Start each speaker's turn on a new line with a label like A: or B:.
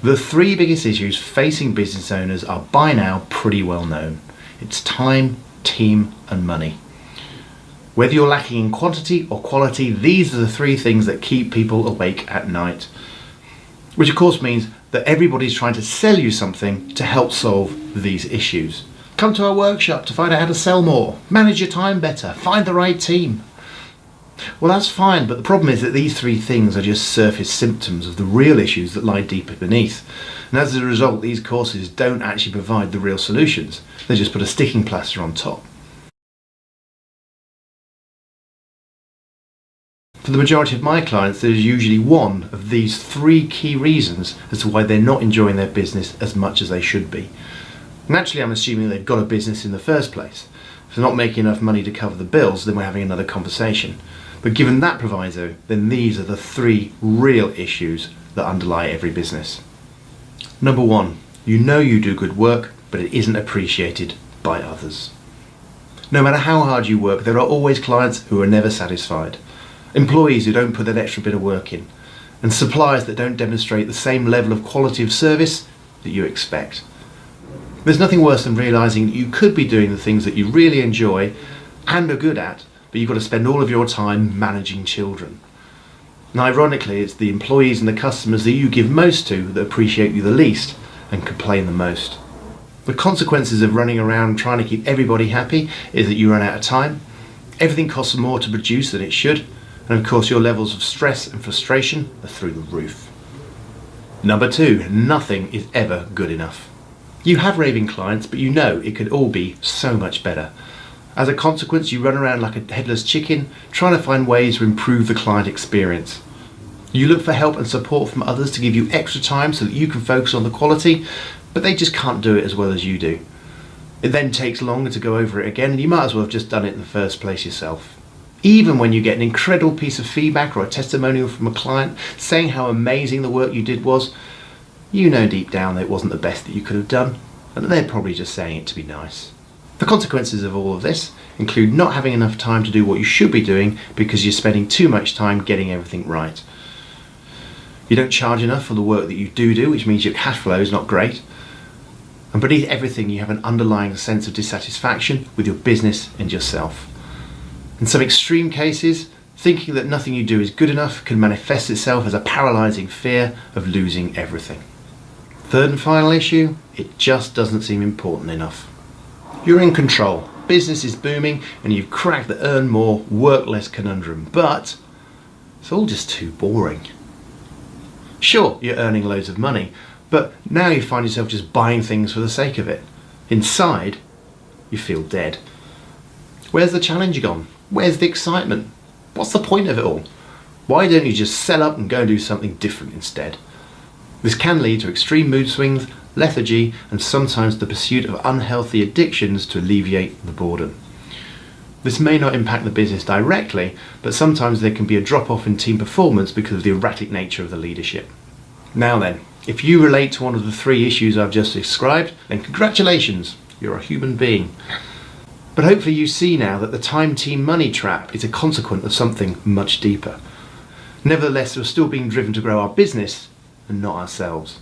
A: The three biggest issues facing business owners are by now pretty well known. It's time, team, and money. Whether you're lacking in quantity or quality, these are the three things that keep people awake at night. Which of course means that everybody's trying to sell you something to help solve these issues. Come to our workshop to find out how to sell more, manage your time better, find the right team. Well, that's fine, but the problem is that these three things are just surface symptoms of the real issues that lie deeper beneath. And as a result, these courses don't actually provide the real solutions. They just put a sticking plaster on top. For the majority of my clients, there's usually one of these three key reasons as to why they're not enjoying their business as much as they should be. Naturally, I'm assuming they've got a business in the first place. If they're not making enough money to cover the bills, then we're having another conversation. But given that proviso, then these are the three real issues that underlie every business. Number one, you know you do good work, but it isn't appreciated by others. No matter how hard you work, there are always clients who are never satisfied, employees who don't put that extra bit of work in, and suppliers that don't demonstrate the same level of quality of service that you expect. There's nothing worse than realising that you could be doing the things that you really enjoy and are good at, but you've got to spend all of your time managing children. And ironically, it's the employees and the customers that you give most to that appreciate you the least and complain the most. The consequences of running around trying to keep everybody happy is that you run out of time, everything costs more to produce than it should, and of course your levels of stress and frustration are through the roof. Number two, nothing is ever good enough. You have raving clients, but you know it could all be so much better. As a consequence, you run around like a headless chicken, trying to find ways to improve the client experience. You look for help and support from others to give you extra time so that you can focus on the quality, but they just can't do it as well as you do. It then takes longer to go over it again, and you might as well have just done it in the first place yourself. Even when you get an incredible piece of feedback or a testimonial from a client saying how amazing the work you did was, you know deep down that it wasn't the best that you could have done, and that they're probably just saying it to be nice. The consequences of all of this include not having enough time to do what you should be doing because you're spending too much time getting everything right. You don't charge enough for the work that you do, which means your cash flow is not great. And beneath everything, you have an underlying sense of dissatisfaction with your business and yourself. In some extreme cases, thinking that nothing you do is good enough can manifest itself as a paralysing fear of losing everything. Third and final issue, it just doesn't seem important enough. You're in control, business is booming, and you've cracked the earn more, work less conundrum, but it's all just too boring. Sure, you're earning loads of money, but now you find yourself just buying things for the sake of it. Inside, you feel dead. Where's the challenge gone? Where's the excitement? What's the point of it all? Why don't you just sell up and go and do something different instead? This can lead to extreme mood swings, lethargy, and sometimes the pursuit of unhealthy addictions to alleviate the boredom. This may not impact the business directly, but sometimes there can be a drop-off in team performance because of the erratic nature of the leadership. Now then, if you relate to one of the three issues I've just described, then congratulations, you're a human being. But hopefully you see now that the time, team, money trap is a consequence of something much deeper. Nevertheless, we're still being driven to grow our business and not ourselves.